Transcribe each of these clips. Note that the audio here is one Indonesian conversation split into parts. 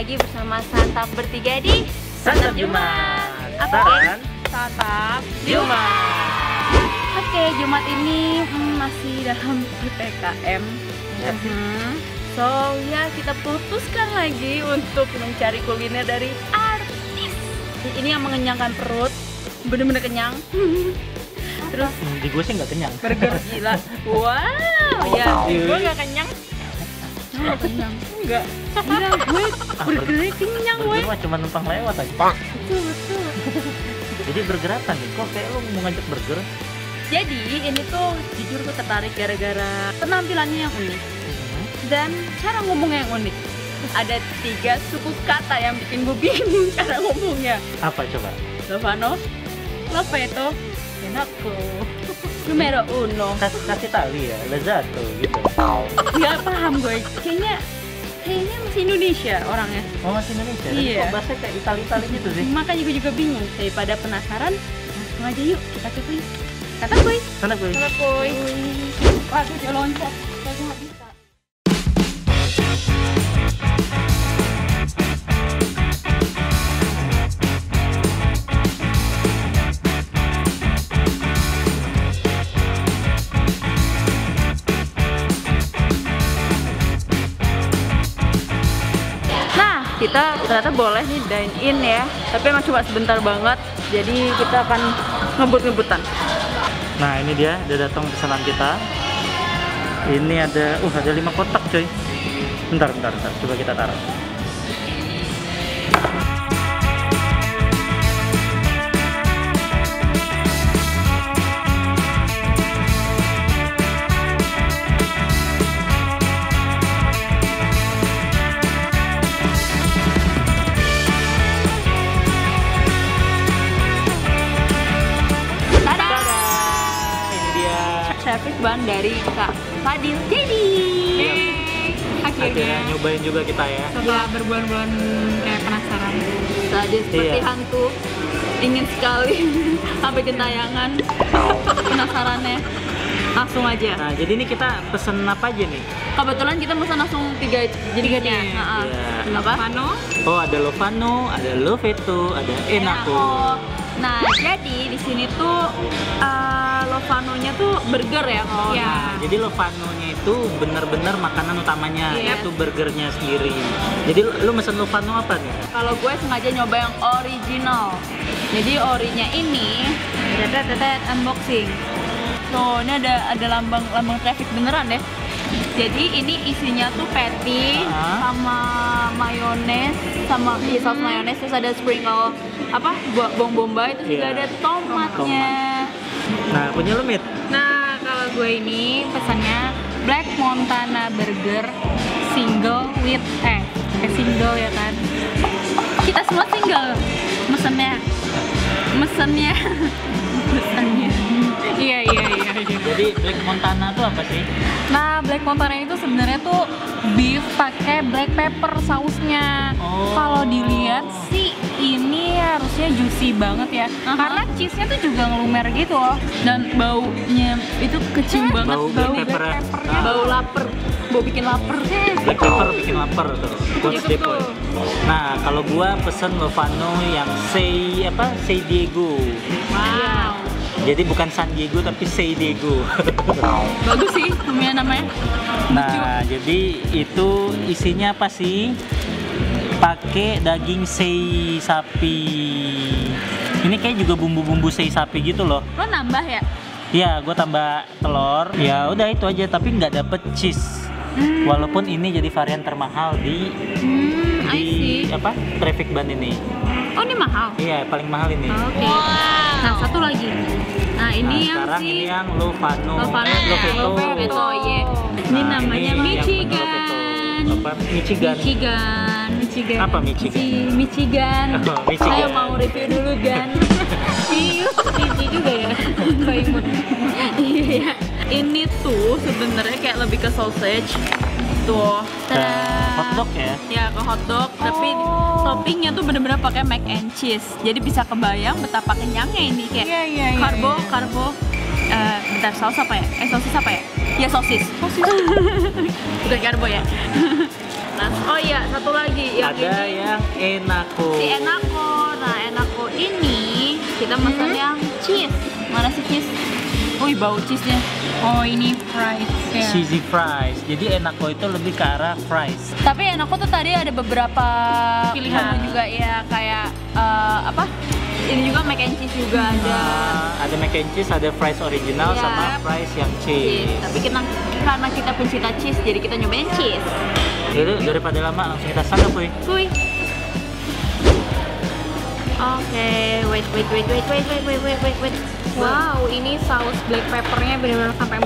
lagi bersama Santap bertiga di Santap Jumat. Apa? Santap Jumat. Oke, Jumat ini masih dalam PPKM. So ya kita putuskan lagi untuk mencari kuliner dari artis. Ini yang mengenyangkan perut, bener-bener kenyang. Terus Di gue sih nggak kenyang. burger gila. Wow, ya gue nggak kenyang. Nggak kenyang. Enggak. Gila, gue burgernya kenyang, gue. Burger mah cuma numpang lewat aja. Betul. Jadi burger apa nih? Kok kayak lu mau ngajak burger? Jadi ini tuh jujur gue tertarik gara-gara penampilannya yang unik dan cara ngomongnya yang unik. Ada 3 suku kata yang bikin gue bingung cara ngomongnya. Apa coba? Lovano, Loveto, Enako, numero uno. Kasih tali ya, Lezato gitu. Gak paham gue, kayaknya masih Indonesia orangnya. Oh masih Indonesia? Iya. Kok bahasanya kayak Itali gitu sih? Makanya gue juga bingung. Daripada penasaran, langsung aja yuk kita kepoin. Kata gue. Sana gue. Waduh dia loncat, saya nggak bisa. Nah, kita ternyata boleh nih dine in ya, tapi emang cuma sebentar banget. Jadi kita akan ngebut-ngebutan. Nah ini dia, udah datang pesanan kita. Ini ada 5 kotak coy. Bentar, coba kita taruh. Servis ban dari Kak Fadil. Jadi Akhirnya nyobain juga kita ya. setelah berbulan-bulan kayak penasaran, tadi seperti Iya. hantu ingin sekali sampai gentayangan penasarannya langsung aja. Nah jadi ini kita pesen apa aja nih? Kebetulan kita pesan langsung 3 jadinya. Iya. Apa? Oh ada Lovano, ada Loveto, ada Enako. Nah jadi di sini tuh Lovanonya tuh burger ya kalau Nah, jadi Lovanonya itu bener-bener makanan utamanya, Iya. yaitu burgernya sendiri. Jadi lu mesen Lovano apa nih? Kalau gue sengaja nyoba yang original. Jadi orinya ini unboxing. Tuh, ini ada lambang traffic beneran deh. Jadi ini isinya tuh patty sama mayones sama saus mayones, terus ada sprinkle bawang bombay, terus juga Iya. ada tomatnya. Nah punya lu Mit? Nah, kalau gue ini pesannya Black Montana Burger single with single ya kan. Kita semua single. Mesennya. Iya. Jadi Black Montana itu apa sih? Nah, Black Montana itu sebenarnya tuh beef pakai black pepper sausnya. Oh. Kalau dilihat sih ini harusnya juicy banget ya. Karena cheese-nya tuh juga ngelumer gitu loh. Dan baunya itu kecium banget, Bau bau black pepper. peppernya. Bau lapar. Bau bikin lapar. Black pepper bikin lapar tuh. Buat Gitu Depo. tuh. Nah kalau gua pesen Lovano yang Say Diego. Wow. Jadi bukan San Diego tapi Say Diego. Bagus sih namanya. Nah jadi itu isinya apa sih? Pakai daging sei sapi. Ini kayak juga bumbu-bumbu sei sapi gitu loh. Lo nambah ya? Ya, gue tambah telur. Ya udah itu aja, tapi nggak dapet cheese. Walaupun ini jadi varian termahal di I see. traffic ban ini. Oh, ini mahal. Iya, paling mahal ini. Oke. Nah, satu lagi. Nah, ini yang sekarang ini yang Lovano. Loveto, iya. Ini Nah, namanya ini yang Michigan. Loveto. Michigan. Apa Michigan? Michigan. Oh, Michigan. Saya mau review dulu kan. Michi juga ya. Kok imut. Iya. Ini tuh sebenarnya kayak lebih ke sausage. Tuh. Hotdog ya? Ya, ke hotdog, tapi toppingnya tuh bener-bener pakai mac and cheese. Jadi bisa kebayang betapa kenyangnya ini kayak karbo. Bentar, saus apa ya? Sosis apa ya? Ya sosis. Bukan karbo ya. panas. Oh iya, satu lagi yang Ada ini yang enako. si enako. Nah, enako ini kita pesan yang cheese. Mana sih cheese? Wih, bau cheese-nya. Oh, ini fries ya. Cheesy fries. Jadi enako itu lebih ke arah fries. Tapi enako tuh tadi ada beberapa Pilihan. juga ya, kayak apa? Ini juga mac and cheese juga ada. Ada mac and cheese, ada fries original Iya. sama fries yang Cheese. cheese. Tapi karena kita pencinta cheese, jadi kita nyobain cheese. Jadi daripada lama langsung kita santap, Boy. Kuy. Oke, wait. Wow, ini saus black peppernya benar-benar sampai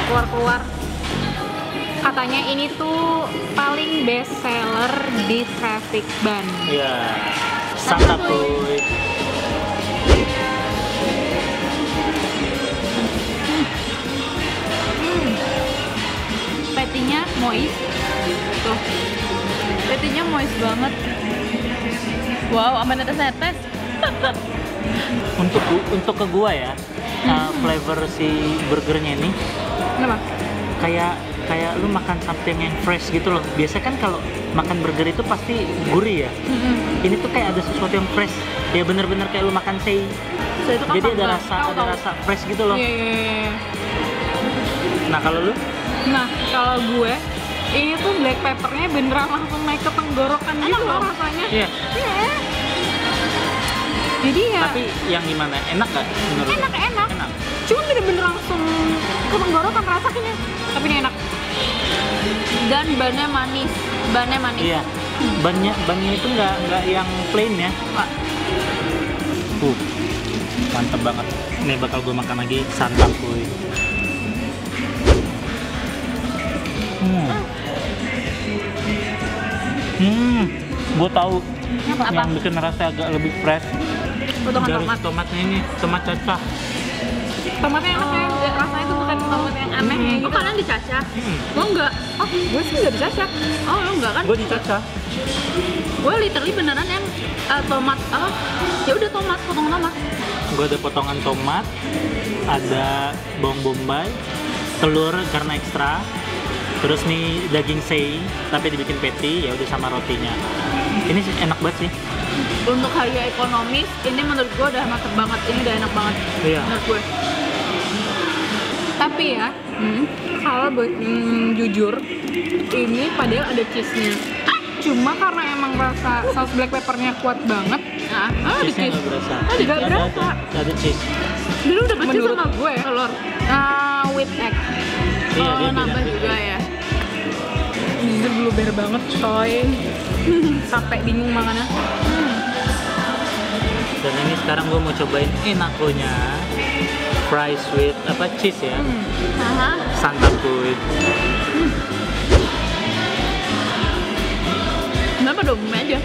keluar-keluar. Katanya ini tuh paling best seller di traffic ban. Iya. Santap, Boy. Patty-nya moist. Tuh. Patty-nya moist banget. Wow, sama netes-netes. Untuk ke gua ya, flavor si burgernya ini Kenapa? kayak lu makan something yang fresh gitu loh. Biasa kan kalau makan burger itu pasti gurih ya. Ini tuh kayak ada sesuatu yang fresh. Ya bener-bener kayak lu makan sei. So, itu kan Jadi ada tambah. rasa fresh gitu loh. Iya. Nah kalau lu Nah, kalau gue ini tuh black peppernya beneran langsung naik ke tenggorokan Enak gitu loh loh. rasanya. Iya. Iya. Jadi ya Tapi yang gimana? Enak gak menurut lu? enak. Enak. Cuma bener-bener langsung ke tenggorokan rasanya. Tapi ini enak. Dan bannya manis. Iya. Bannya itu nggak yang plain ya. Pak. Mantep banget. Ini bakal gue makan lagi santap gue. Gue tahu Apa? yang bikin rasa agak lebih fresh Potongan dari tomat. tomatnya ini, tomat cacah. Tomatnya enak ya. Rasanya tuh bukan tomat yang aneh ya Oh, gitu. kalian dicacah? Lo enggak? Oh, gue sih enggak dicacah. Oh, lo enggak kan? Gue dicacah. Gue literally beneran yang tomat apa? Ya udah tomat, potongan tomat. Gue ada potongan tomat, ada bawang bombay, telur karena ekstra, terus nih daging sei tapi dibikin patty, ya udah sama rotinya. Ini sih enak banget sih. Untuk harga ekonomis, ini menurut gue udah mantep banget. Ini udah enak banget. Iya. Menurut gue. Tapi ya, kalau jujur, ini padahal ada cheese-nya. Cuma karena emang rasa saus black peppernya kuat banget, Nah, ada Cheese-nya cheese. nggak berasa. Nggak berasa. Ada cheese. dulu dapet cheese Menurut sama gue, telur. with egg. Iya, Oh, dia nambah bilang juga gitu. ya. Ini blueberry banget, coy. Sampai bingung makannya. Dan ini sekarang gue mau cobain enakonya fries with apa cheese ya, Aha. santap gue. Nah, pada umumnya aja.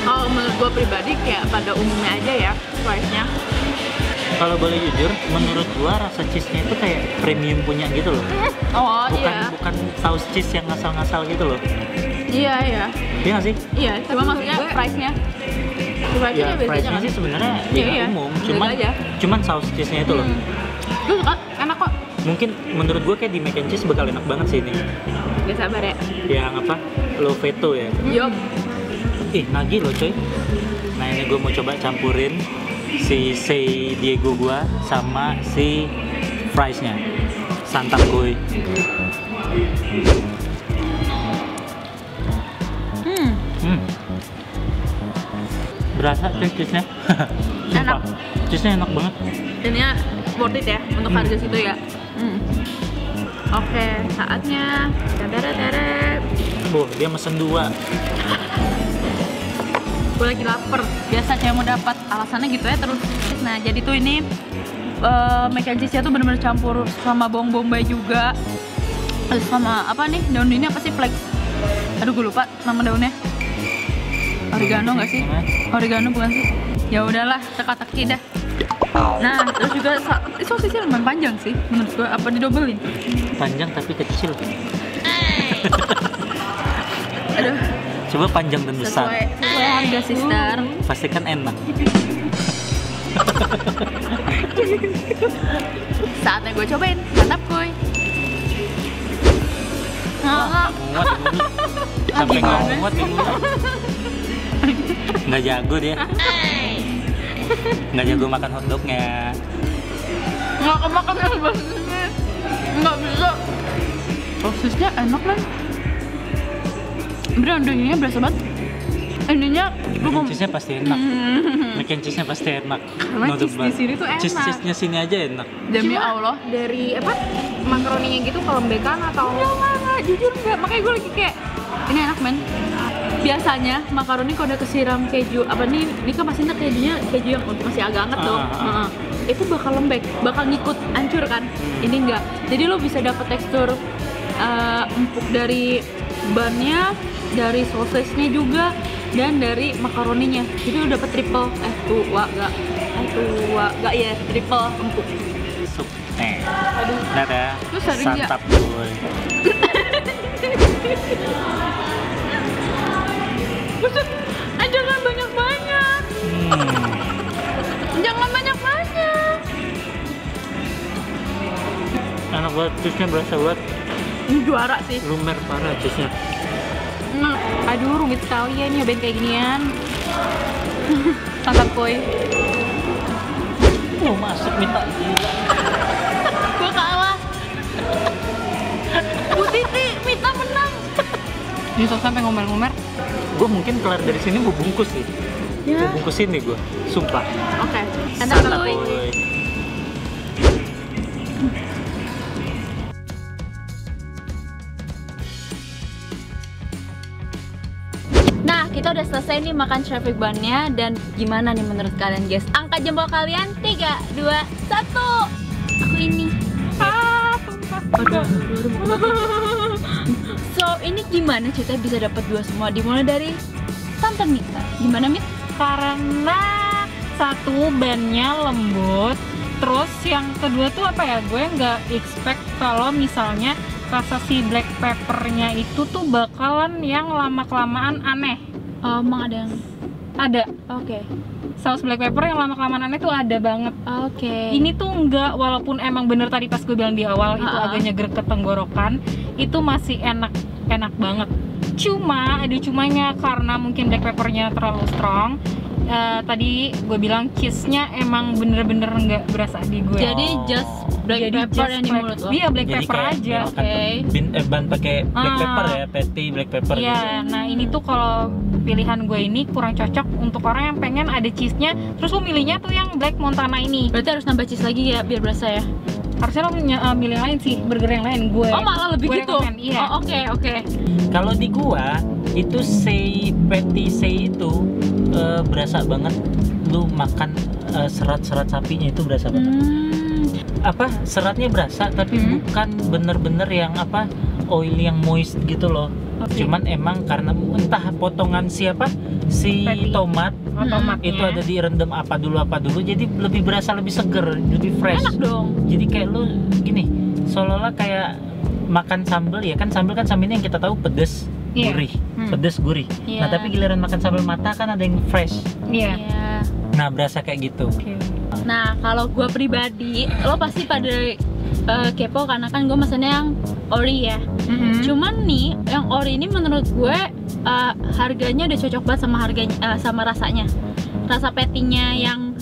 Kalau menurut gue pribadi kayak pada umumnya aja ya price-nya. Kalau boleh jujur, menurut gua rasa cheese-nya itu kayak premium punya gitu loh. Oh Bukan saus cheese yang ngasal-ngasal gitu loh. iya. Iya Iya nggak sih? Iya, cuma Tapi maksudnya gue- price-nya. Price-nya Ya, biasanya fries-nya nggak sih sebenarnya Iya, ya iya. umum, Biasa aja. cuman saus cheese-nya itu loh. Lu suka? Enak kok. Mungkin menurut gua kayak di mac and cheese bakal enak banget sih ini. Gak sabar ya. Yang apa? Low veto ya. Yup. Ih, nagih loh coy. Nah, ini gua mau coba campurin si sei Diego gua sama si fries-nya. Santap gue. Berasa tuh cheese-nya. Enak. Sumpah, cheese-nya enak banget. Ininya worth it ya untuk harga situ ya. Oke, saatnya. Tadadadadad. Dia mesen 2. Gue lagi lapar. Biasa cewek mau dapat alasannya gitu ya terus. Nah, jadi tuh ini mac and cheese-nya tuh bener-bener campur sama bawang bombay juga. Terus sama apa nih? Daun ini apa sih? Flex. Aduh, gue lupa nama daunnya. Oregano nggak sih? Oregano bukan sih? Ya udahlah, teka-teki dah. Nah, terus juga sosisnya lumayan panjang sih menurut gue. Apa didobelin? Panjang tapi kecil. Aduh, Coba panjang dan besar. sesuai harga sister. Pasti kan enak. Saatnya gue cobain, mantap kuy. Wah, muat ini. Sampai gimana ngomot sih? ini. Nggak jago dia. Nggak jago makan hotdognya. Nggak kemakan yang basisnya. Nggak bisa. Sosisnya enak kan? Beneran dagingnya berasa banget. Ininya Mac and cheese-nya pasti enak. Mac and cheese-nya pasti enak. Karena cheese di sini tuh enak. Cheese-nya sini aja enak. Demi Cuma Allah. dari apa makaroninya gitu kelembekan atau Enggak, jujur enggak. Makanya gue lagi kayak ini enak men. Biasanya makaroni kalau udah kesiram keju apa nih, ini kan pasti kejunya keju yang masih agak hangat dong. Ah. Itu bakal lembek, bakal ngikut hancur kan. Ini enggak. Jadi lo bisa dapet tekstur empuk dari bannya, dari sosisnya juga, dan dari makaroninya. Jadi lo dapet triple ya triple empuk. Sup. Nih. Aduh. Lihat ya. Lu sering nggak? Santap boy. Buset, jangan banyak-banyak. Jangan banyak-banyak. Enak banget, cheese-nya berasa banget. Ini juara sih. Lumer parah cheese-nya. Aduh, rumit sekali ya nyobain kayak ginian. Santap koi. Masuk minta gila. Gua kalah. Bu Titi, Mita menang. Ini sok sampai ngomer-ngomer. Gue mungkin kelar dari sini gue bungkus sih. Ya. Gue bungkusin nih gue, sumpah. Oke. Santap Santap koi. boy. Nah, kita udah selesai nih makan traffic bun-nya. Dan gimana nih menurut kalian guys? Angkat jempol kalian, 3, 2, 1. Aku ini. So, ini gimana ceritanya bisa dapat 2 semua? Dimulai dari Tante Mita. Gimana Mit? karena satu bandnya lembut, terus yang kedua tuh apa ya, gue nggak expect kalau misalnya rasa si black peppernya itu tuh bakalan yang lama kelamaan aneh. Emang ada yang Ada oke. saus black pepper yang lama kelamaan aneh tuh ada banget. Oke. Ini tuh enggak, walaupun emang bener tadi pas gue bilang di awal itu Ha-ha. agak nyeger ke tenggorokan, itu masih enak banget. Cuma ada cumanya karena mungkin black peppernya terlalu strong. Tadi gue bilang cheese-nya emang bener-bener nggak berasa di gue. Jadi just black Jadi pepper just yang di black- mulut lo. Iya, black Jadi pepper kayak aja. makan Oke. ban pakai black Ah. pepper ya, patty black pepper gitu. Iya, nah ini tuh kalau pilihan gue ini kurang cocok untuk orang yang pengen ada cheese-nya. Terus lo milihnya tuh yang Black Montana ini. Berarti harus nambah cheese lagi ya biar berasa ya. Harusnya lo milih yang lain sih, burger yang lain. Gue Oh, malah lebih gue gitu. rekomen, iya. Oh, oke. Kalau di gua itu patty itu berasa banget. Lu makan serat-serat sapinya itu berasa banget. Apa seratnya berasa tapi bukan bener-bener yang apa oil yang moist gitu loh. Oke. Cuman emang karena entah potongan si Patty. tomat Tomatnya. itu ada direndam apa dulu jadi lebih berasa lebih seger, lebih fresh. Enak dong. Jadi kayak lu gini, seolah-olah kayak makan sambal ya kan, sambal kan sambelnya yang kita tahu pedes, Iya. gurih, Hmm. pedes gurih. Iya. Nah tapi giliran makan sambal mata kan ada yang fresh. Iya. Iya. Nah berasa kayak gitu. Oke. Nah, kalau gue pribadi, lo pasti pada kepo karena kan gue mesennya yang ori ya. Cuman nih, yang ori ini menurut gue harganya udah cocok banget sama harganya, sama rasanya. Rasa patty-nya yang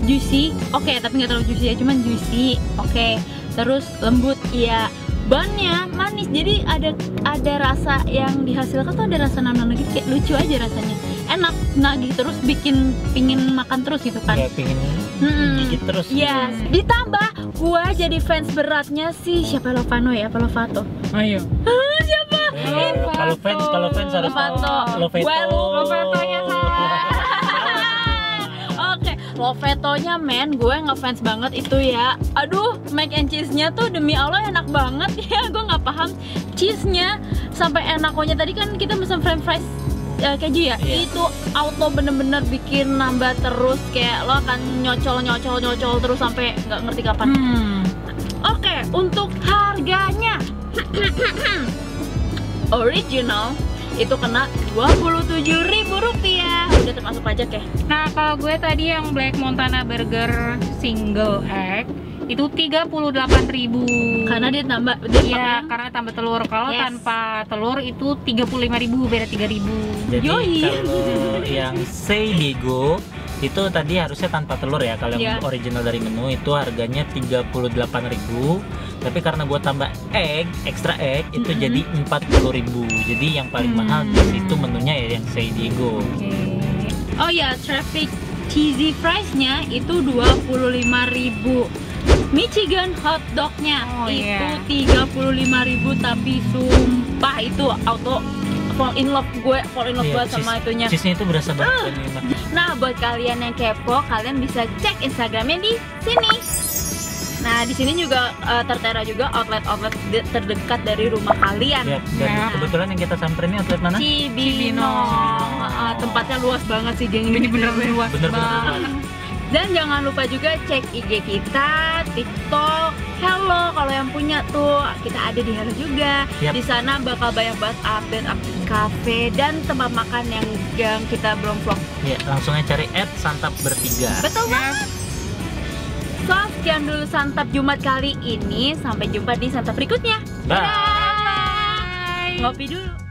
juicy, oke, tapi nggak terlalu juicy ya, cuman juicy, oke. Terus lembut, iya. Bannya manis, jadi ada rasa yang dihasilkan tuh ada rasa nano gitu, kayak lucu aja rasanya. Enak, nagih terus, pingin makan terus gitu kan. Kayak pengen gigit terus. Yes, ditambah gua jadi fans beratnya sih siapa Lovano ya, apa Lovato? Ayo. Siapa? Kalau fans harus Lovato. Loveto. Lovetonya salah. Oke, Lovetonya men, gue ngefans banget itu ya. Aduh, mac and cheese-nya tuh demi Allah enak banget ya. Gue nggak paham cheese-nya sampai enakonya tadi kan kita pesen french fries keju ya. Iya. Itu auto bener-bener bikin nambah terus, kayak lo akan nyocol terus sampai nggak ngerti kapan. Oke, untuk harganya original itu kena Rp27.000. Udah termasuk pajak ya? Nah, kalau gue tadi yang Black Montana Burger single egg itu 38.000. Karena dia tambah Iya, karena tambah telur. Kalau Yes. tanpa telur itu 35.000, beda 3.000. Jadi Yoi. kalau yang Say Diego itu tadi harusnya tanpa telur ya. Kalau yang Iya. original dari menu itu harganya 38.000. Tapi karena gua tambah extra egg itu Mm-mm. jadi 40.000. Jadi yang paling mahal di situ menunya ya yang Say Diego. Oke. Oh ya, traffic cheesy fries-nya itu 25.000. Michigan hot dog-nya Oh, itu iya. 35.000, tapi sumpah itu auto fall in love Iya, banget sama itunya. cheese-nya itu berasa banget. Nah, buat kalian yang kepo, kalian bisa cek Instagramnya di sini. Nah, di sini juga tertera juga outlet terdekat dari rumah kalian. Ya, dan Ya. kebetulan yang kita samperin ini outlet mana? Cibinong. Tempatnya luas banget sih, geng. Ini bener-bener luas Bener-bener banget. Dan jangan lupa juga cek IG kita, TikTok, Hello kalau yang punya tuh. Kita ada di Hello juga. Yap. Di sana bakal banyak banget update kafe dan tempat makan yang kita belum vlog. Ya, langsung aja cari @santap_bertiga. Betul banget. So, sekian dulu santap Jumat kali ini. Sampai jumpa di santap berikutnya. Bye. Dadah. Ngopi dulu.